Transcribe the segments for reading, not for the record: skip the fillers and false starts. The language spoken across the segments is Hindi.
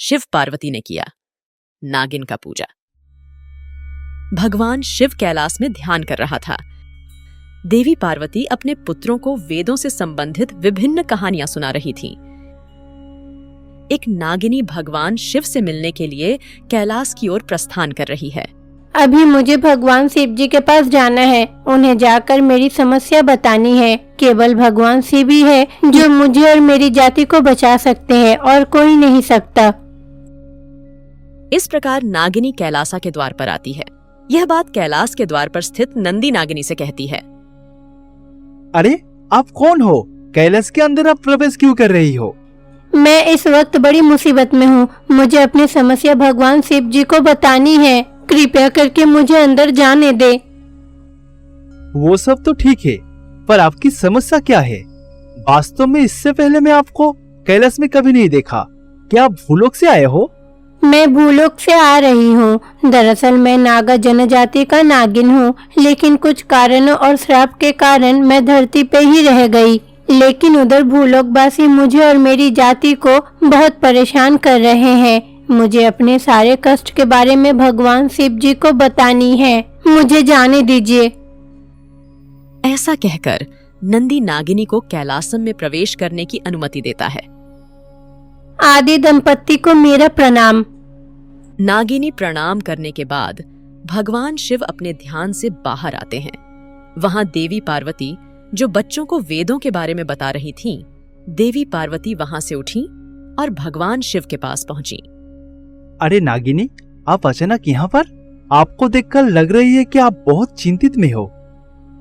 शिव पार्वती ने किया, नागिन का पूजा। भगवान शिव कैलाश में ध्यान कर रहा था। देवी पार्वती अपने पुत्रों को वेदों से संबंधित विभिन्न कहानियां सुना रही थीं। एक नागिनी भगवान शिव से मिलने के लिए कैलाश की ओर प्रस्थान कर रही है। अभी मुझे भगवान शिव जी के पास जाना है, उन्हें जाकर मेरी समस्या बतानी है। केवल भगवान शिव ही है जो मुझे और मेरी जाति को बचा सकते हैं और कोई नहीं सकता। इस प्रकार नागिनी कैलासा के द्वार पर आती है। यह बात कैलाश के द्वार पर स्थित नंदी नागिनी से कहती है। अरे आप कौन हो? कैलाश के अंदर आप प्रवेश क्यों कर रही हो? मैं इस वक्त बड़ी मुसीबत में हूँ। मुझे अपनी समस्या भगवान शिव जी को बतानी है। कृपया करके मुझे अंदर जाने दे। वो सब तो ठीक है, पर आपकी समस्या क्या है? वास्तव में इससे पहले मैं आपको कैलाश में कभी नहीं देखा। क्या आप भूलोक से आए हो? मैं भूलोक से आ रही हूँ। दरअसल मैं नागा जनजाति का नागिन हूँ, लेकिन कुछ कारणों और श्राप के कारण मैं धरती पे ही रह गई। लेकिन उधर भूलोकवासी मुझे और मेरी जाति को बहुत परेशान कर रहे हैं। मुझे अपने सारे कष्ट के बारे में भगवान शिव जी को बतानी है। मुझे जाने दीजिए। ऐसा कहकर नंदी नागिनी को कैलासम में प्रवेश करने की अनुमति देता है। आदि दंपत्ति को मेरा प्रणाम। नागिनी प्रणाम करने के बाद भगवान शिव अपने ध्यान से बाहर आते हैं। वहां देवी पार्वती, जो बच्चों को वेदों के बारे में बता रही थीं, देवी पार्वती वहां से उठी और भगवान शिव के पास पहुंची। अरे नागिनी, आप अचानक यहाँ पर? आपको देखकर लग रही है कि आप बहुत चिंतित में हो।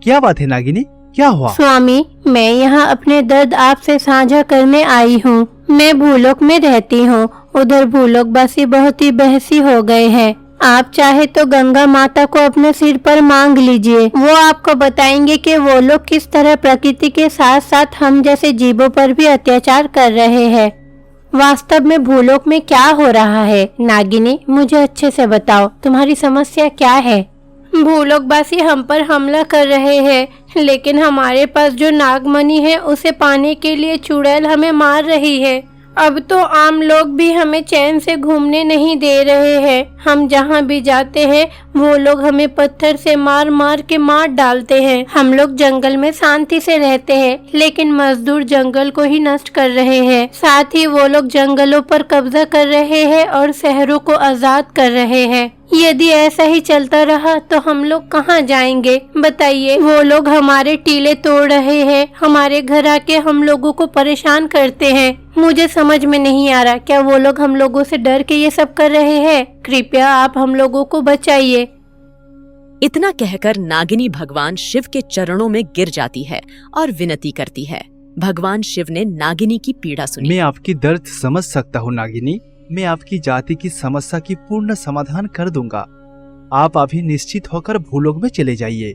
क्या बात है नागिनी, क्या हुआ? स्वामी, मैं यहाँ अपने दर्द आपसे साझा करने आई हूँ। मैं भूलोक में रहती हूँ। उधर भूलोकवासी बहुत ही बहसी हो गए हैं। आप चाहे तो गंगा माता को अपने सिर पर मांग लीजिए। वो आपको बताएंगे कि वो लोग किस तरह प्रकृति के साथ साथ हम जैसे जीवों पर भी अत्याचार कर रहे हैं। वास्तव में भूलोक में क्या हो रहा है? नागिनी, मुझे अच्छे से बताओ, तुम्हारी समस्या क्या है? भूलोकवासी हम पर हमला कर रहे हैं, लेकिन हमारे पास जो नागमणि है उसे पाने के लिए चुड़ैल हमें मार रही है। अब तो आम लोग भी हमें चैन से घूमने नहीं दे रहे हैं। हम जहाँ भी जाते हैं वो लोग हमें पत्थर से मार मार के मार डालते हैं। हम लोग जंगल में शांति से रहते हैं, लेकिन मजदूर जंगल को ही नष्ट कर रहे हैं। साथ ही वो लोग जंगलों पर कब्जा कर रहे हैं और शहरों को आजाद कर रहे हैं। यदि ऐसा ही चलता रहा तो हम लोग कहाँ जाएंगे बताइए? वो लोग हमारे टीले तोड़ रहे हैं, हमारे घर आके हम लोगों को परेशान करते हैं। मुझे समझ में नहीं आ रहा, क्या वो लोग हम लोगों से डर के ये सब कर रहे हैं? कृपया आप हम लोगों को बचाइए। इतना कहकर नागिनी भगवान शिव के चरणों में गिर जाती है और विनती करती है। भगवान शिव ने नागिनी की पीड़ा सुनी। मैं आपकी दर्द समझ सकता हूँ नागिनी। मैं आपकी जाति की समस्या की पूर्ण समाधान कर दूंगा। आप अभी निश्चित होकर भूलोक में चले जाइए।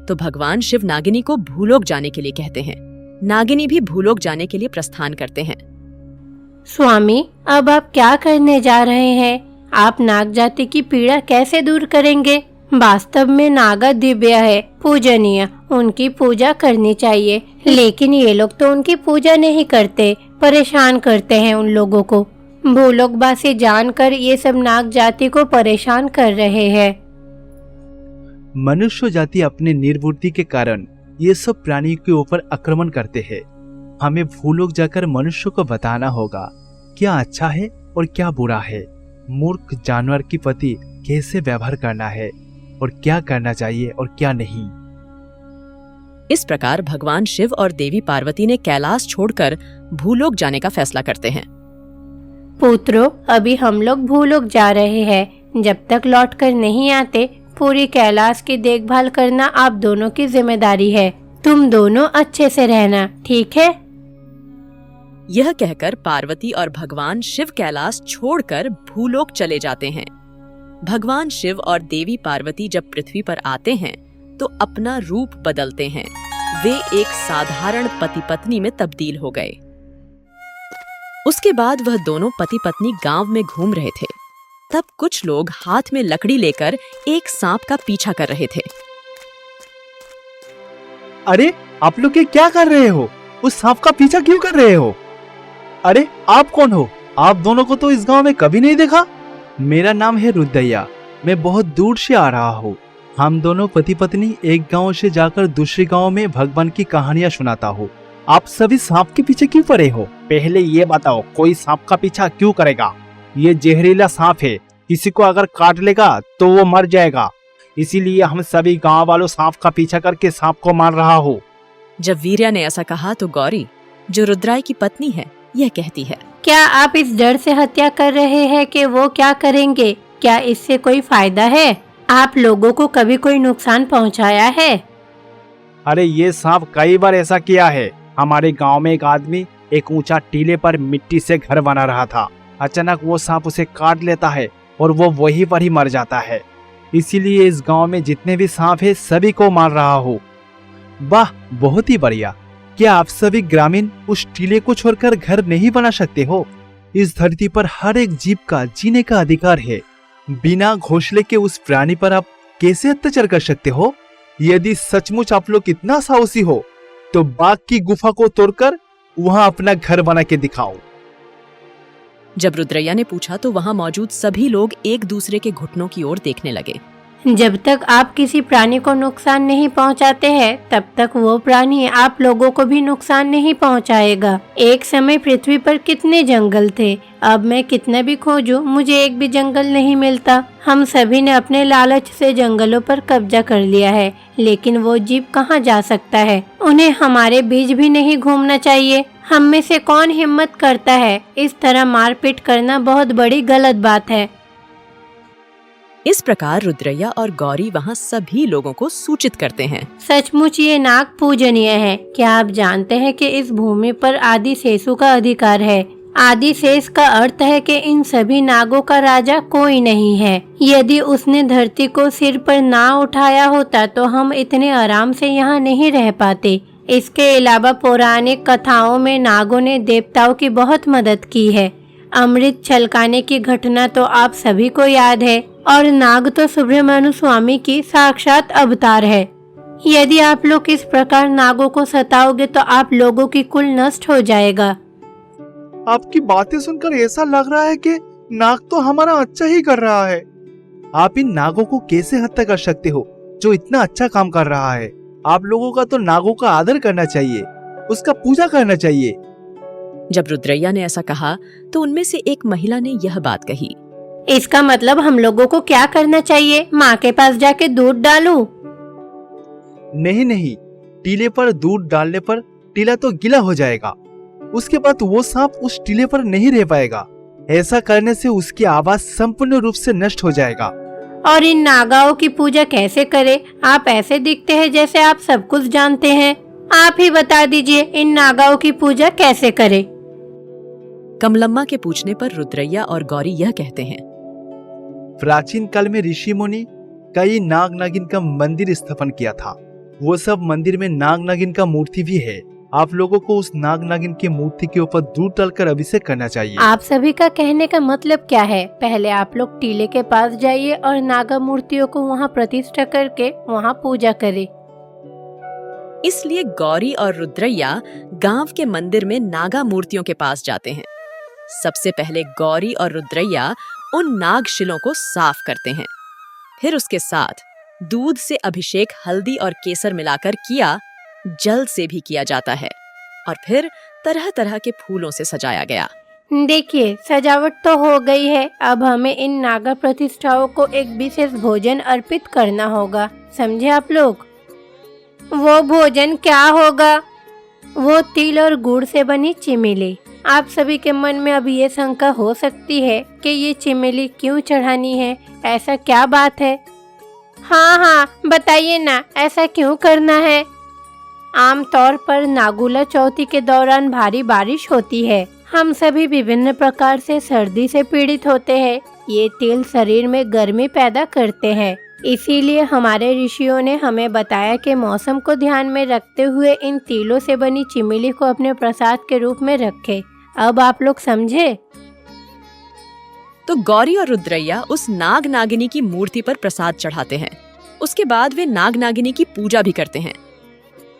तो भगवान शिव नागिनी को भूलोक जाने के लिए कहते हैं। नागिनी भी भूलोक जाने के लिए प्रस्थान करते हैं। स्वामी, अब आप क्या करने जा रहे हैं? आप नाग जाति की पीड़ा कैसे दूर करेंगे? वास्तव में नागा दिव्य है, पूजनीय, उनकी पूजा करनी चाहिए। लेकिन ये लोग तो उनकी पूजा नहीं करते, परेशान करते हैं उन लोगों को। भूलोकवासी जानकर ये सब नाग जाति को परेशान कर रहे हैं। मनुष्य जाति अपने निर्बुद्धि के कारण ये सब प्राणियों के ऊपर आक्रमण करते हैं। हमें भूलोक जाकर मनुष्य को बताना होगा क्या अच्छा है और क्या बुरा है, मूर्ख जानवर के प्रति कैसे व्यवहार करना है और क्या करना चाहिए और क्या नहीं। इस प्रकार भगवान शिव और देवी पार्वती ने कैलाश छोड़कर भूलोक जाने का फैसला करते हैं। पुत्रों, अभी हम लोग भूलोक जा रहे हैं। जब तक लौट कर नहीं आते, पूरी कैलाश की देखभाल करना आप दोनों की जिम्मेदारी है। तुम दोनों अच्छे से रहना, ठीक है? यह कहकर पार्वती और भगवान शिव कैलाश छोड़कर भूलोक चले जाते हैं। भगवान शिव और देवी पार्वती जब पृथ्वी पर आते हैं तो अपना रूप बदलते हैं। वे एक साधारण पति पत्नी में तब्दील हो गए। उसके बाद वह दोनों पति पत्नी गांव में घूम रहे थे। तब कुछ लोग हाथ में लकड़ी लेकर एक सांप का पीछा कर रहे थे। अरे आप लोग ये क्या कर रहे हो? उस सांप का पीछा क्यों कर रहे हो? अरे आप कौन हो? आप दोनों को तो इस गांव में कभी नहीं देखा। मेरा नाम है रुद्रैया, मैं बहुत दूर से आ रहा हूँ। हम दोनों पति पत्नी एक गांव से जाकर दूसरे गांव में भगवान की कहानियां सुनाता हूँ। आप सभी सांप के पीछे क्यों पड़े हो? पहले ये बताओ, कोई सांप का पीछा क्यों करेगा? ये जहरीला सांप है, किसी को अगर काट लेगा तो वो मर जाएगा। इसीलिए हम सभी गांव वालों सांप का पीछा करके सांप को मार रहा हो। जब वीर्या ने ऐसा कहा तो गौरी, जो रुद्राय की पत्नी है, यह कहती है, क्या आप इस डर से हत्या कर रहे हैं कि वो क्या करेंगे? क्या इससे कोई फायदा है? आप लोगों को कभी कोई नुकसान पहुंचाया है? अरे ये सांप कई बार ऐसा किया है। हमारे गांव में एक आदमी एक ऊंचा टीले पर मिट्टी से घर बना रहा था। अचानक वो सांप उसे काट लेता है और वो वहीं पर ही मर जाता है। इसीलिए इस गांव में जितने भी सांप है सभी को मार रहा हूँ। वाह, बहुत ही बढ़िया। क्या आप सभी ग्रामीण उस टीले को छोड़कर घर नहीं बना सकते हो? इस धरती पर हर एक जीव का जीने का अधिकार है। बिना घोंसले के उस प्राणी पर आप कैसे अत्याचार कर सकते हो? यदि सचमुच आप लोग इतना साहसी हो तो बाघ की गुफा को तोड़कर वहां अपना घर बना के दिखाओ। जब रुद्रैया ने पूछा तो वहां मौजूद सभी लोग एक दूसरे के घुटनों की ओर देखने लगे। जब तक आप किसी प्राणी को नुकसान नहीं पहुंचाते हैं, तब तक वो प्राणी आप लोगों को भी नुकसान नहीं पहुंचाएगा। एक समय पृथ्वी पर कितने जंगल थे, अब मैं कितना भी खोजूं मुझे एक भी जंगल नहीं मिलता। हम सभी ने अपने लालच से जंगलों पर कब्जा कर लिया है, लेकिन वो जीव कहाँ जा सकता है? उन्हें हमारे बीच भी नहीं घूमना चाहिए। हम में से कौन हिम्मत करता है? इस तरह मारपीट करना बहुत बड़ी गलत बात है। इस प्रकार रुद्रैया और गौरी वहाँ सभी लोगों को सूचित करते हैं। सचमुच ये नाग पूजनीय है। क्या आप जानते हैं कि इस भूमि पर आदि शेषु का अधिकार है? आदि शेष का अर्थ है कि इन सभी नागों का राजा कोई नहीं है। यदि उसने धरती को सिर पर ना उठाया होता तो हम इतने आराम से यहाँ नहीं रह पाते। इसके अलावा पौराणिक कथाओं में नागों ने देवताओं की बहुत मदद की है। अमृत छलकाने की घटना तो आप सभी को याद है, और नाग तो सुब्रमण्य स्वामी की साक्षात अवतार है। यदि आप लोग इस प्रकार नागों को सताओगे तो आप लोगों की कुल नष्ट हो जाएगा। आपकी बातें सुनकर ऐसा लग रहा है कि नाग तो हमारा अच्छा ही कर रहा है। आप इन नागों को कैसे हत्या कर सकते हो जो इतना अच्छा काम कर रहा है? आप लोगों का तो नागों का आदर करना चाहिए, उसका पूजा करना चाहिए। जब रुद्रैया ने ऐसा कहा तो उनमें से एक महिला ने यह बात कही। इसका मतलब हम लोगों को क्या करना चाहिए? माँ के पास जाके दूध डालूं? नहीं नहीं, टीले पर दूध डालने पर टीला तो गीला हो जाएगा। उसके बाद वो सांप उस टीले पर नहीं रह पाएगा। ऐसा करने से उसकी आवाज संपूर्ण रूप से नष्ट हो जाएगा। और इन नागाओं की पूजा कैसे करें? आप ऐसे दिखते हैं जैसे आप सब कुछ जानते हैं। आप ही बता दीजिए इन नागाओं की पूजा कैसे करें? कमलम्मा के पूछने पर रुद्रैया और गौरी यह कहते हैं, प्राचीन काल में ऋषि मुनि कई नाग नागिन का मंदिर स्थापन किया था। वो सब मंदिर में नाग नागिन का मूर्ति भी है। आप लोगों को उस नाग नागिन की मूर्ति के ऊपर दूध डालकर अभिषेक करना चाहिए। आप सभी का कहने का मतलब क्या है? पहले आप लोग टीले के पास जाइए और नागा मूर्तियों को वहाँ प्रतिष्ठा करके वहाँ पूजा करें। इसलिए गौरी और रुद्रैया गांव के मंदिर में नागा मूर्तियों के पास जाते हैं। सबसे पहले गौरी और रुद्रैया उन नाग शिलों को साफ करते हैं। फिर उसके साथ दूध से अभिषेक हल्दी और केसर मिलाकर किया, जल से भी किया जाता है, और फिर तरह तरह के फूलों से सजाया गया। देखिए, सजावट तो हो गई है। अब हमें इन नागा प्रतिष्ठाओं को एक विशेष भोजन अर्पित करना होगा। समझे आप लोग? वो भोजन क्या होगा? वो तिल और गुड़ से बनी चिमिली। आप सभी के मन में अब ये शंका हो सकती है कि ये चिमिली क्यों चढ़ानी है, ऐसा क्या बात है? हाँ, बताइए ना, ऐसा क्यों करना है? आमतौर पर नागुला चौथी के दौरान भारी बारिश होती है। हम सभी विभिन्न प्रकार से सर्दी से पीड़ित होते हैं। ये तिल शरीर में गर्मी पैदा करते हैं। इसीलिए हमारे ऋषियों ने हमें बताया कि मौसम को ध्यान में रखते हुए इन तिलों से बनी चिमिली को अपने प्रसाद के रूप में रखें। अब आप लोग समझे? तो गौरी और रुद्रैया उस नाग नागिनी की मूर्ति पर प्रसाद चढ़ाते हैं। उसके बाद वे नाग नागिनी की पूजा भी करते हैं।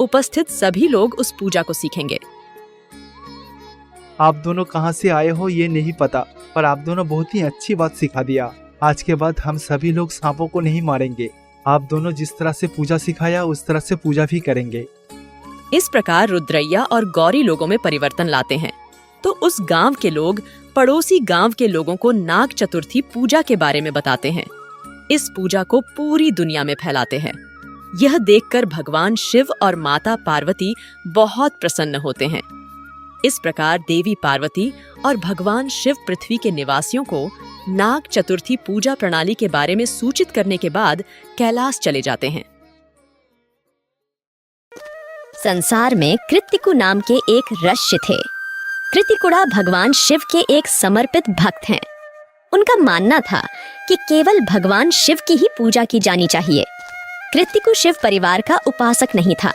उपस्थित सभी लोग उस पूजा को सीखेंगे। आप दोनों कहाँ से आए हो ये नहीं पता, पर आप दोनों बहुत ही अच्छी बात सिखा दिया। आज के बाद हम सभी लोग सांपों को नहीं मारेंगे। आप दोनों जिस तरह से पूजा सिखाया उस तरह से पूजा भी करेंगे। इस प्रकार रुद्रैया और गौरी लोगों में परिवर्तन लाते हैं। तो उस गांव के लोग पड़ोसी गांव के लोगों को नाग चतुर्थी पूजा के बारे में बताते हैं। इस पूजा को पूरी दुनिया में फैलाते हैं। यह देखकर भगवान शिव और माता पार्वती बहुत प्रसन्न होते हैं। इस प्रकार देवी पार्वती और भगवान शिव पृथ्वी के निवासियों को नाग चतुर्थी पूजा प्रणाली के बारे में सूचित करने के बाद कैलाश चले जाते हैं। संसार में कृतिकु नाम के एक ऋषि थे। कृतिकुड़ा भगवान शिव के एक समर्पित भक्त हैं। उनका मानना था कि केवल भगवान शिव की ही पूजा की जानी चाहिए। कृतिकु शिव परिवार का उपासक नहीं था।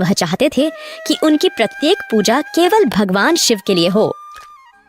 वह चाहते थे कि उनकी प्रत्येक पूजा केवल भगवान शिव के लिए हो।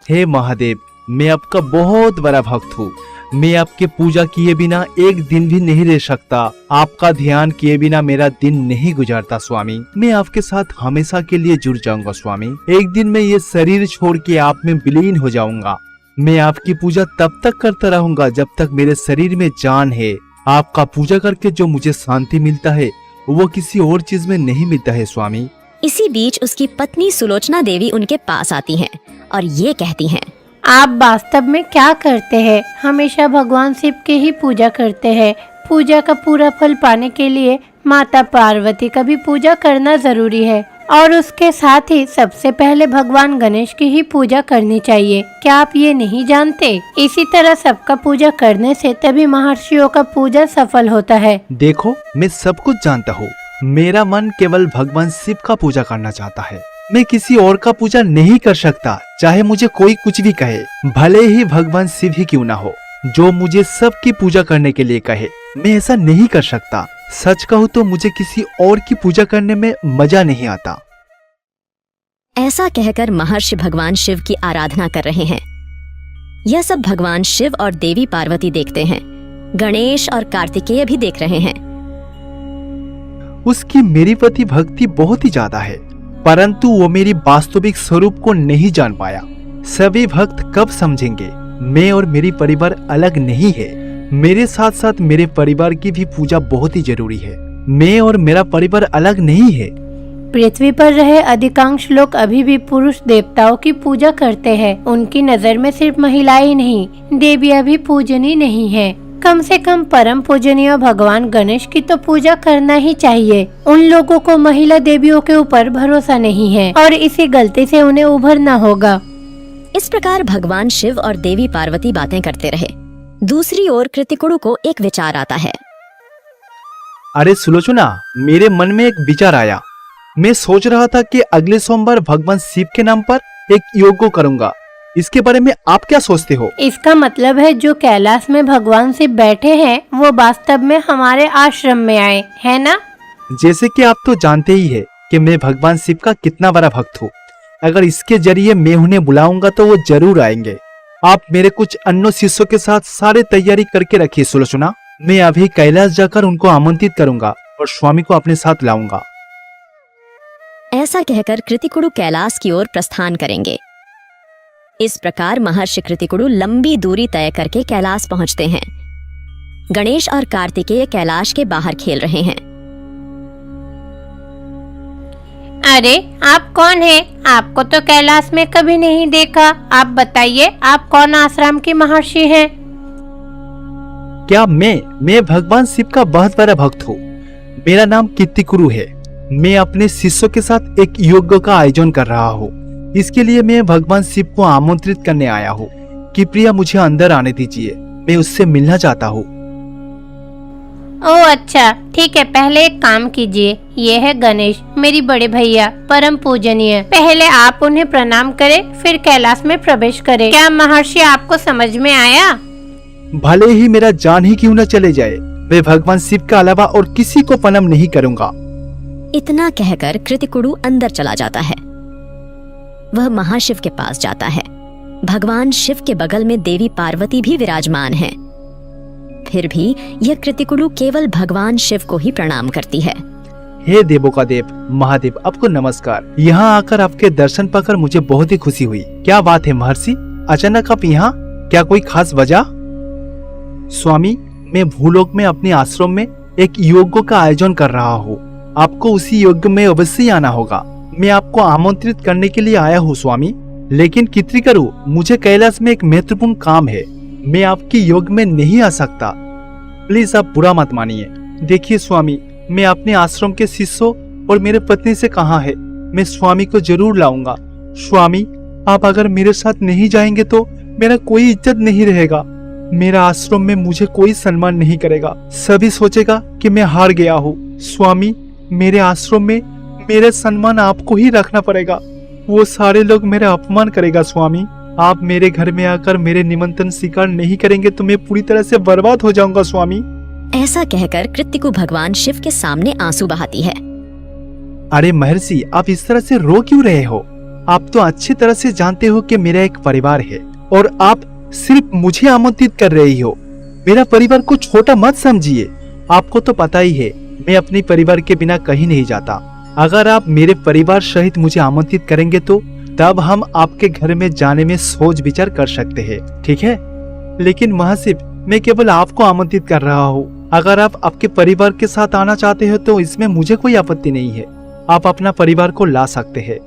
हे महादेव, मैं आपका बहुत बड़ा भक्त हूँ। मैं आपके पूजा किए बिना एक दिन भी नहीं रह सकता। आपका ध्यान किए बिना मेरा दिन नहीं गुजरता स्वामी। मैं आपके साथ हमेशा के लिए जुड़ जाऊंगा स्वामी। एक दिन मैं ये शरीर छोड़ के आप में विलीन हो जाऊंगा। मैं आपकी पूजा तब तक करता रहूंगा जब तक मेरे शरीर में जान है। आपका पूजा करके जो मुझे शांति मिलता है वो किसी और चीज में नहीं मिलता है स्वामी। इसी बीच उसकी पत्नी सुलोचना देवी उनके पास आती हैं और ये कहती हैं, आप वास्तव में क्या करते हैं? हमेशा भगवान शिव की ही पूजा करते हैं। पूजा का पूरा फल पाने के लिए माता पार्वती का भी पूजा करना जरूरी है और उसके साथ ही सबसे पहले भगवान गणेश की ही पूजा करनी चाहिए। क्या आप ये नहीं जानते? इसी तरह सबका पूजा करने से तभी महर्षियों का पूजा सफल होता है। देखो, मैं सब कुछ जानता हूँ। मेरा मन केवल भगवान शिव का पूजा करना चाहता है। मैं किसी और का पूजा नहीं कर सकता, चाहे मुझे कोई कुछ भी कहे। भले ही भगवान शिव ही क्यों ना हो जो मुझे सबकी पूजा करने के लिए कहे, मैं ऐसा नहीं कर सकता। सच कहूँ तो मुझे किसी और की पूजा करने में मजा नहीं आता। ऐसा कहकर महर्षि भगवान शिव की आराधना कर रहे हैं। यह सब भगवान शिव और देवी पार्वती देखते हैं। गणेश और कार्तिकेय भी देख रहे हैं। उसकी मेरी प्रति भक्ति बहुत ही ज्यादा है, परंतु वो मेरी वास्तविक स्वरूप को नहीं जान पाया। सभी भक्त कब समझेंगे मैं और मेरी परिवार अलग नहीं है। मेरे साथ साथ मेरे परिवार की भी पूजा बहुत ही जरूरी है। मैं और मेरा परिवार अलग नहीं है। पृथ्वी पर रहे अधिकांश लोग अभी भी पुरुष देवताओं की पूजा करते हैं। उनकी नजर में सिर्फ महिलाएं ही नहीं, देवियां भी पूजनीय नहीं है। कम से कम परम पूजनीय भगवान गणेश की तो पूजा करना ही चाहिए। उन लोगों को महिला देवियों के ऊपर भरोसा नहीं है और इसी गलती से उन्हें उभरना होगा। इस प्रकार भगवान शिव और देवी पार्वती बातें करते रहे। दूसरी ओर कृतिकुड़ु को एक विचार आता है। अरे सुलोचना, मेरे मन में एक विचार आया। मैं सोच रहा था कि अगले सोमवार भगवान शिव के नाम पर एक योग करूंगा। इसके बारे में आप क्या सोचते हो? इसका मतलब है जो कैलाश में भगवान शिव बैठे हैं वो वास्तव में हमारे आश्रम में आए, है ना? जैसे कि आप तो जानते ही है कि मैं भगवान शिव का कितना बड़ा भक्त हूँ। अगर इसके जरिए मैं उन्हें बुलाऊंगा तो वो जरूर आएंगे। आप मेरे कुछ अन्य शिष्यों के साथ सारे तैयारी करके रखिए सुलोचना। मैं अभी कैलाश जाकर उनको आमंत्रित करूंगा और स्वामी को अपने साथ लाऊंगा। ऐसा कहकर कृतिकुड़ु कैलाश की ओर प्रस्थान करेंगे। इस प्रकार महर्षि कृतिकुड़ु लंबी दूरी तय करके कैलाश पहुंचते हैं। गणेश और कार्तिकेय कैलाश के बाहर खेल रहे हैं। अरे आप कौन हैं? आपको तो कैलाश में कभी नहीं देखा। आप बताइए, आप कौन आश्रम के महर्षि हैं? क्या मैं भगवान शिव का बहुत बड़ा भक्त हूँ। मेरा नाम कृतिकुरु है। मैं अपने शिष्यों के साथ एक यज्ञ का आयोजन कर रहा हूँ। इसके लिए मैं भगवान शिव को आमंत्रित करने आया हूँ कि प्रिया मुझे अंदर आने दीजिए, मैं उससे मिलना चाहता हूँ। ओह अच्छा, ठीक है। पहले एक काम कीजिए, ये है गणेश, मेरी बड़े भैया, परम पूजनीय। पहले आप उन्हें प्रणाम करें, फिर कैलाश में प्रवेश करें। क्या महर्षि आपको समझ में आया? भले ही मेरा जान ही क्यों न चले जाए, मैं भगवान शिव के अलावा और किसी को प्रणाम नहीं करूँगा। इतना कहकर कृतिकुड़ु अंदर चला जाता है। वह महाशिव के पास जाता है। भगवान शिव के बगल में देवी पार्वती भी विराजमान है। फिर भी यह कृतिकुड़ु केवल भगवान शिव को ही प्रणाम करती है। हे देवों का देव महादेव, आपको नमस्कार। यहाँ आकर आपके दर्शन पाकर मुझे बहुत ही खुशी हुई। क्या बात है महर्षि, अचानक आप यहाँ, क्या कोई खास वजह? स्वामी, मैं भूलोक में अपने आश्रम में एक यज्ञ का आयोजन कर रहा हूँ। आपको उसी यज्ञ में अवश्य आना होगा। मैं आपको आमंत्रित करने के लिए आया हूँ स्वामी, लेकिन कितनी करूँ, मुझे कैलाश में एक महत्वपूर्ण काम है। मैं आपकी यज्ञ में नहीं आ सकता। प्लीज आप बुरा मत मानिए। देखिए स्वामी, मैं अपने आश्रम के शिष्यों और मेरे पत्नी से कहा है, मैं स्वामी को जरूर लाऊंगा। स्वामी, आप अगर मेरे साथ नहीं जाएंगे तो मेरा कोई इज्जत नहीं रहेगा। मेरा आश्रम में मुझे कोई सम्मान नहीं करेगा। सभी सोचेगा कि मैं हार गया हूँ। स्वामी, मेरे आश्रम में मेरा सम्मान आपको ही रखना पड़ेगा। वो सारे लोग मेरा अपमान करेगा। स्वामी, आप मेरे घर में आकर मेरे निमंत्रण स्वीकार नहीं करेंगे तो मैं पूरी तरह से बर्बाद हो जाऊंगा। स्वामी। ऐसा कहकर कृतिकू भगवान शिव के सामने आंसू बहाती है। अरे महर्षि, आप इस तरह से रो क्यों रहे हो? आप तो अच्छी तरह से जानते हो कि मेरा एक परिवार है और आप सिर्फ मुझे आमंत्रित कर रही हो। मेरा परिवार को छोटा मत समझिए। आपको तो पता ही है, मैं अपने परिवार के बिना कहीं नहीं जाता। अगर आप मेरे परिवार सहित मुझे आमंत्रित करेंगे तो तब हम आपके घर में जाने में सोच विचार कर सकते हैं, ठीक है? लेकिन महर्षि, मैं केवल आपको आमंत्रित कर रहा हूँ। अगर आप आपके परिवार के साथ आना चाहते हो तो इसमें मुझे कोई आपत्ति नहीं है। आप अपना परिवार को ला सकते हैं।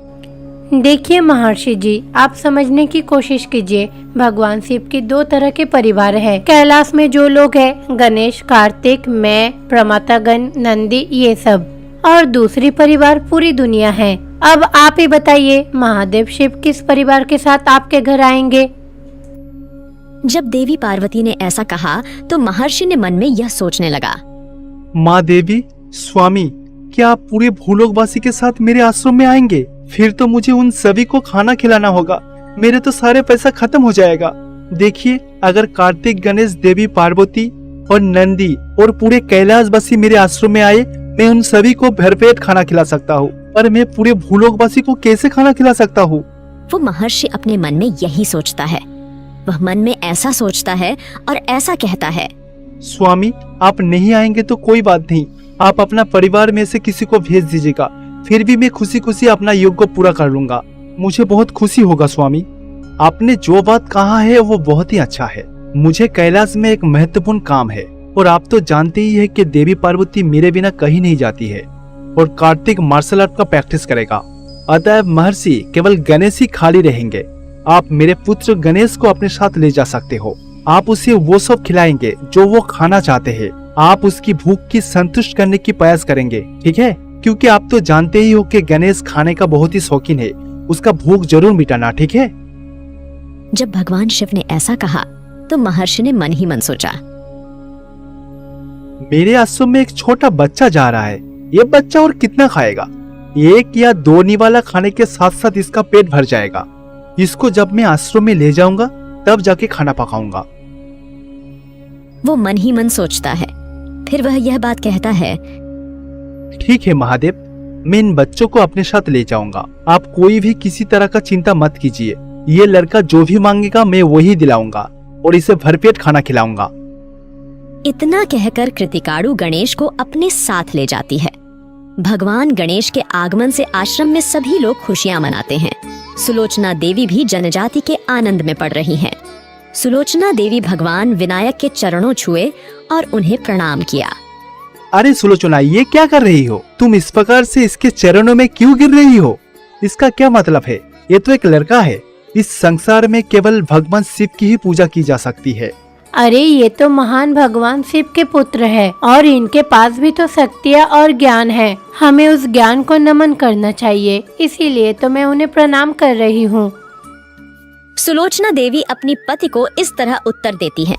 देखिए महर्षि जी, आप समझने की कोशिश कीजिए। भगवान शिव के दो तरह के परिवार हैं। कैलाश में जो लोग हैं, गणेश, कार्तिक, मैं, प्रमातागण, नंदी, ये सब, और दूसरी परिवार पूरी दुनिया है। अब आप ही बताइए, महादेव शिव किस परिवार के साथ आपके घर आएंगे? जब देवी पार्वती ने ऐसा कहा तो महर्षि ने मन में यह सोचने लगा। माँ देवी, स्वामी, क्या आप पूरे भूलोकवासी के साथ मेरे आश्रम में आएंगे? फिर तो मुझे उन सभी को खाना खिलाना होगा। मेरे तो सारे पैसा खत्म हो जाएगा। देखिए, अगर कार्तिक, गणेश, देवी पार्वती और नंदी और पूरे कैलाशवासी मेरे आश्रम में आए, मैं उन सभी को भरपेट खाना खिला सकता हूँ। पर मैं पूरे भूलोकवासी को कैसे खाना खिला सकता हूँ? वो महर्षि अपने मन में यही सोचता है। वह मन में ऐसा सोचता है और ऐसा कहता है। स्वामी, आप नहीं आएंगे तो कोई बात नहीं, आप अपना परिवार में से किसी को भेज दीजिएगा। फिर भी मैं खुशी खुशी अपना यज्ञ पूरा कर लूंगा। मुझे बहुत खुशी होगा। स्वामी, आपने जो बात कहा है वो बहुत ही अच्छा है। मुझे कैलाश में एक महत्वपूर्ण काम है और आप तो जानते ही है कि देवी पार्वती मेरे बिना कहीं नहीं जाती है और कार्तिक मार्शल आर्ट का प्रैक्टिस करेगा। अतः महर्षि, केवल गणेश ही खाली रहेंगे। आप मेरे पुत्र गणेश को अपने साथ ले जा सकते हो। आप उसे वो सब खिलाएंगे जो वो खाना चाहते हैं। आप उसकी भूख की संतुष्ट करने की प्रयास करेंगे, ठीक है? क्योंकि आप तो जानते ही हो कि गणेश खाने का बहुत ही शौकीन है। उसका भूख जरूर मिटाना, ठीक है? जब भगवान शिव ने ऐसा कहा तो महर्षि ने मन ही मन सोचा, मेरे आश्रम में एक छोटा बच्चा जा रहा है। ये बच्चा और कितना खाएगा? एक या दो निवाला खाने के साथ साथ इसका पेट भर जाएगा। इसको जब मैं आश्रम में ले जाऊंगा तब जाके खाना पकाऊंगा। वो मन ही मन सोचता है। फिर वह यह बात कहता है, ठीक है महादेव, मैं इन बच्चों को अपने साथ ले जाऊंगा। आप कोई भी किसी तरह का चिंता मत कीजिए। ये लड़का जो भी मांगेगा मैं वही दिलाऊंगा और इसे भरपेट खाना खिलाऊंगा। इतना कहकर कृतिकाणु गणेश को अपने साथ ले जाती है। भगवान गणेश के आगमन से आश्रम में सभी लोग खुशियां मनाते हैं। सुलोचना देवी भी जनजाति के आनंद में पड़ रही हैं। सुलोचना देवी भगवान विनायक के चरणों छुए और उन्हें प्रणाम किया। अरे सुलोचना, ये क्या कर रही हो? तुम इस प्रकार से इसके चरणों में क्यों गिर रही हो? इसका क्या मतलब है? ये तो एक लड़का है। इस संसार में केवल भगवान शिव की ही पूजा की जा सकती है। अरे ये तो महान भगवान शिव के पुत्र है और इनके पास भी तो शक्तियाँ और ज्ञान है। हमें उस ज्ञान को नमन करना चाहिए, इसीलिए तो मैं उन्हें प्रणाम कर रही हूँ। सुलोचना देवी अपनी पति को इस तरह उत्तर देती है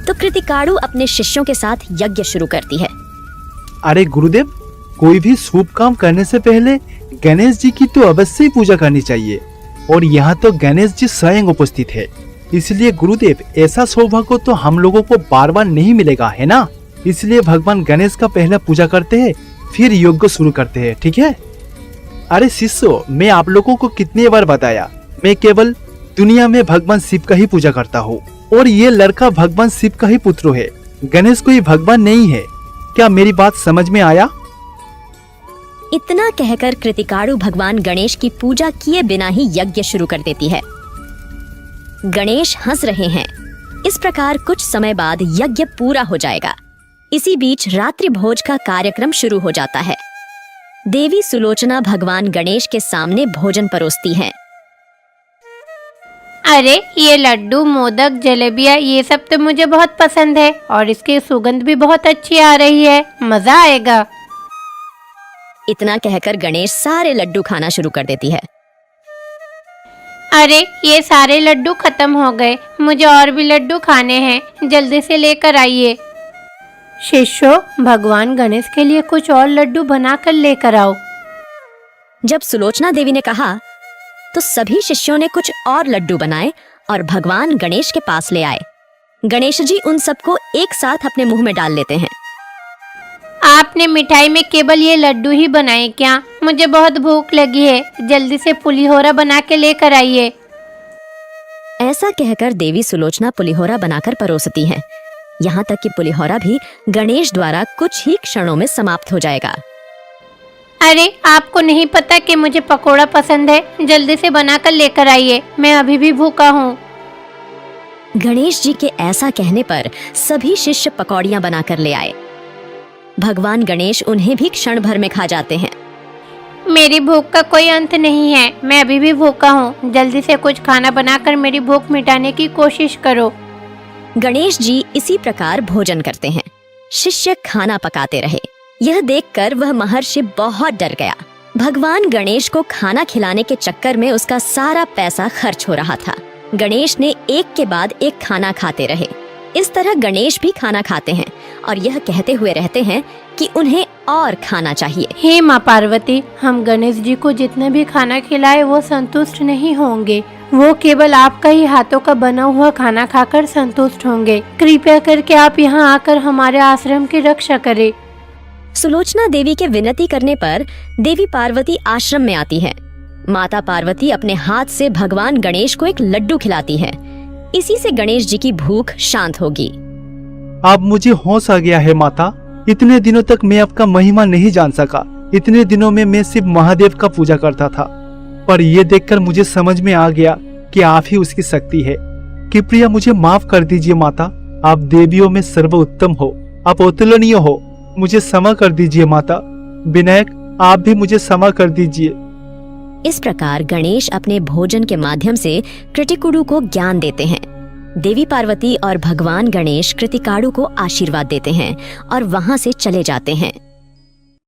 तो कृतिकाणु अपने शिष्यों के साथ यज्ञ शुरू करती है। अरे गुरुदेव, कोई भी शुभ काम करने से पहले गणेश जी की तो अवश्य ही पूजा करनी चाहिए और यहाँ तो गणेश जी स्वयं उपस्थित है। इसलिए गुरुदेव, ऐसा सौभाग्य तो हम लोगों को बार बार नहीं मिलेगा, है ना? इसलिए भगवान गणेश का पहला पूजा करते हैं, फिर यज्ञ शुरू करते हैं, ठीक है? अरे शिष्यों, मैं आप लोगों को कितनी बार बताया, मैं केवल दुनिया में भगवान शिव का ही पूजा करता हूँ और ये लड़का भगवान शिव का ही पुत्र है। गणेश कोई भगवान नहीं है। क्या मेरी बात समझ में आया? इतना कहकर कृतिकाणु भगवान गणेश की पूजा किए बिना ही यज्ञ शुरू कर देती है। गणेश हंस रहे हैं। इस प्रकार कुछ समय बाद यज्ञ पूरा हो जाएगा। इसी बीच रात्रि भोज का कार्यक्रम शुरू हो जाता है। देवी सुलोचना भगवान गणेश के सामने भोजन परोसती हैं। अरे ये लड्डू, मोदक, जलेबियाँ ये सब तो मुझे बहुत पसंद है और इसकी सुगंध भी बहुत अच्छी आ रही है, मजा आएगा। इतना कहकर गणेश सारे लड्डू खाना शुरू कर देती है। अरे ये सारे लड्डू खत्म हो गए, मुझे और भी लड्डू खाने हैं, जल्दी से लेकर आइए। शिष्यों, भगवान गणेश के लिए कुछ और लड्डू बनाकर लेकर आओ। जब सुलोचना देवी ने कहा तो सभी शिष्यों ने कुछ और लड्डू बनाए और भगवान गणेश के पास ले आए। गणेश जी उन सबको एक साथ अपने मुंह में डाल लेते हैं। आपने मिठाई में केवल ये लड्डू ही बनाए क्या? मुझे बहुत भूख लगी है, जल्दी से पुलिहोरा बना के लेकर आइए। ऐसा कहकर देवी सुलोचना पुलिहोरा बनाकर परोसती हैं। यहाँ तक कि पुलिहोरा भी गणेश द्वारा कुछ ही क्षणों में समाप्त हो जाएगा। अरे आपको नहीं पता कि मुझे पकोड़ा पसंद है, जल्दी से बनाकर लेकर आइए, मैं अभी भी भूखा हूँ। गणेश जी के ऐसा कहने पर सभी शिष्य पकौड़ियाँ बनाकर ले आए। भगवान गणेश उन्हें भी क्षण भर में खा जाते हैं। मेरी भूख का कोई अंत नहीं है, मैं अभी भी भूखा हूँ, जल्दी से कुछ खाना बनाकर मेरी भूख मिटाने की कोशिश करो। गणेश जी इसी प्रकार भोजन करते हैं। शिष्य खाना पकाते रहे। यह देखकर वह महर्षि बहुत डर गया। भगवान गणेश को खाना खिलाने के चक्कर में उसका सारा पैसा खर्च हो रहा था। गणेश ने एक के बाद एक खाना खाते रहे। इस तरह गणेश भी खाना खाते हैं और यह कहते हुए रहते हैं कि उन्हें और खाना चाहिए। हे माँ पार्वती, हम गणेश जी को जितना भी खाना खिलाए वो संतुष्ट नहीं होंगे, वो केवल आपका ही हाथों का बना हुआ खाना खाकर संतुष्ट होंगे। कृपया करके आप यहाँ आकर हमारे आश्रम की रक्षा करें। सुलोचना देवी के विनती करने पर देवी पार्वती आश्रम में आती है। माता पार्वती अपने हाथ से भगवान गणेश को एक लड्डू खिलाती है। इसी से गणेश जी की भूख शांत होगी। अब मुझे होश आ गया है माता। इतने दिनों तक मैं आपका महिमा नहीं जान सका। इतने दिनों में मैं सिर्फ महादेव का पूजा करता था, पर ये देखकर मुझे समझ में आ गया कि आप ही उसकी शक्ति है। कृपया मुझे माफ कर दीजिए माता। आप देवियों में सर्वोत्तम हो, आप अतुलनीय हो। मुझे क्षमा कर दीजिए माता। विनायक, आप भी मुझे क्षमा कर दीजिए। इस प्रकार गणेश अपने भोजन के माध्यम से कृतिकुडु को ज्ञान देते हैं। देवी पार्वती और भगवान गणेश कृतिकाणु को आशीर्वाद देते हैं और वहां से चले जाते हैं।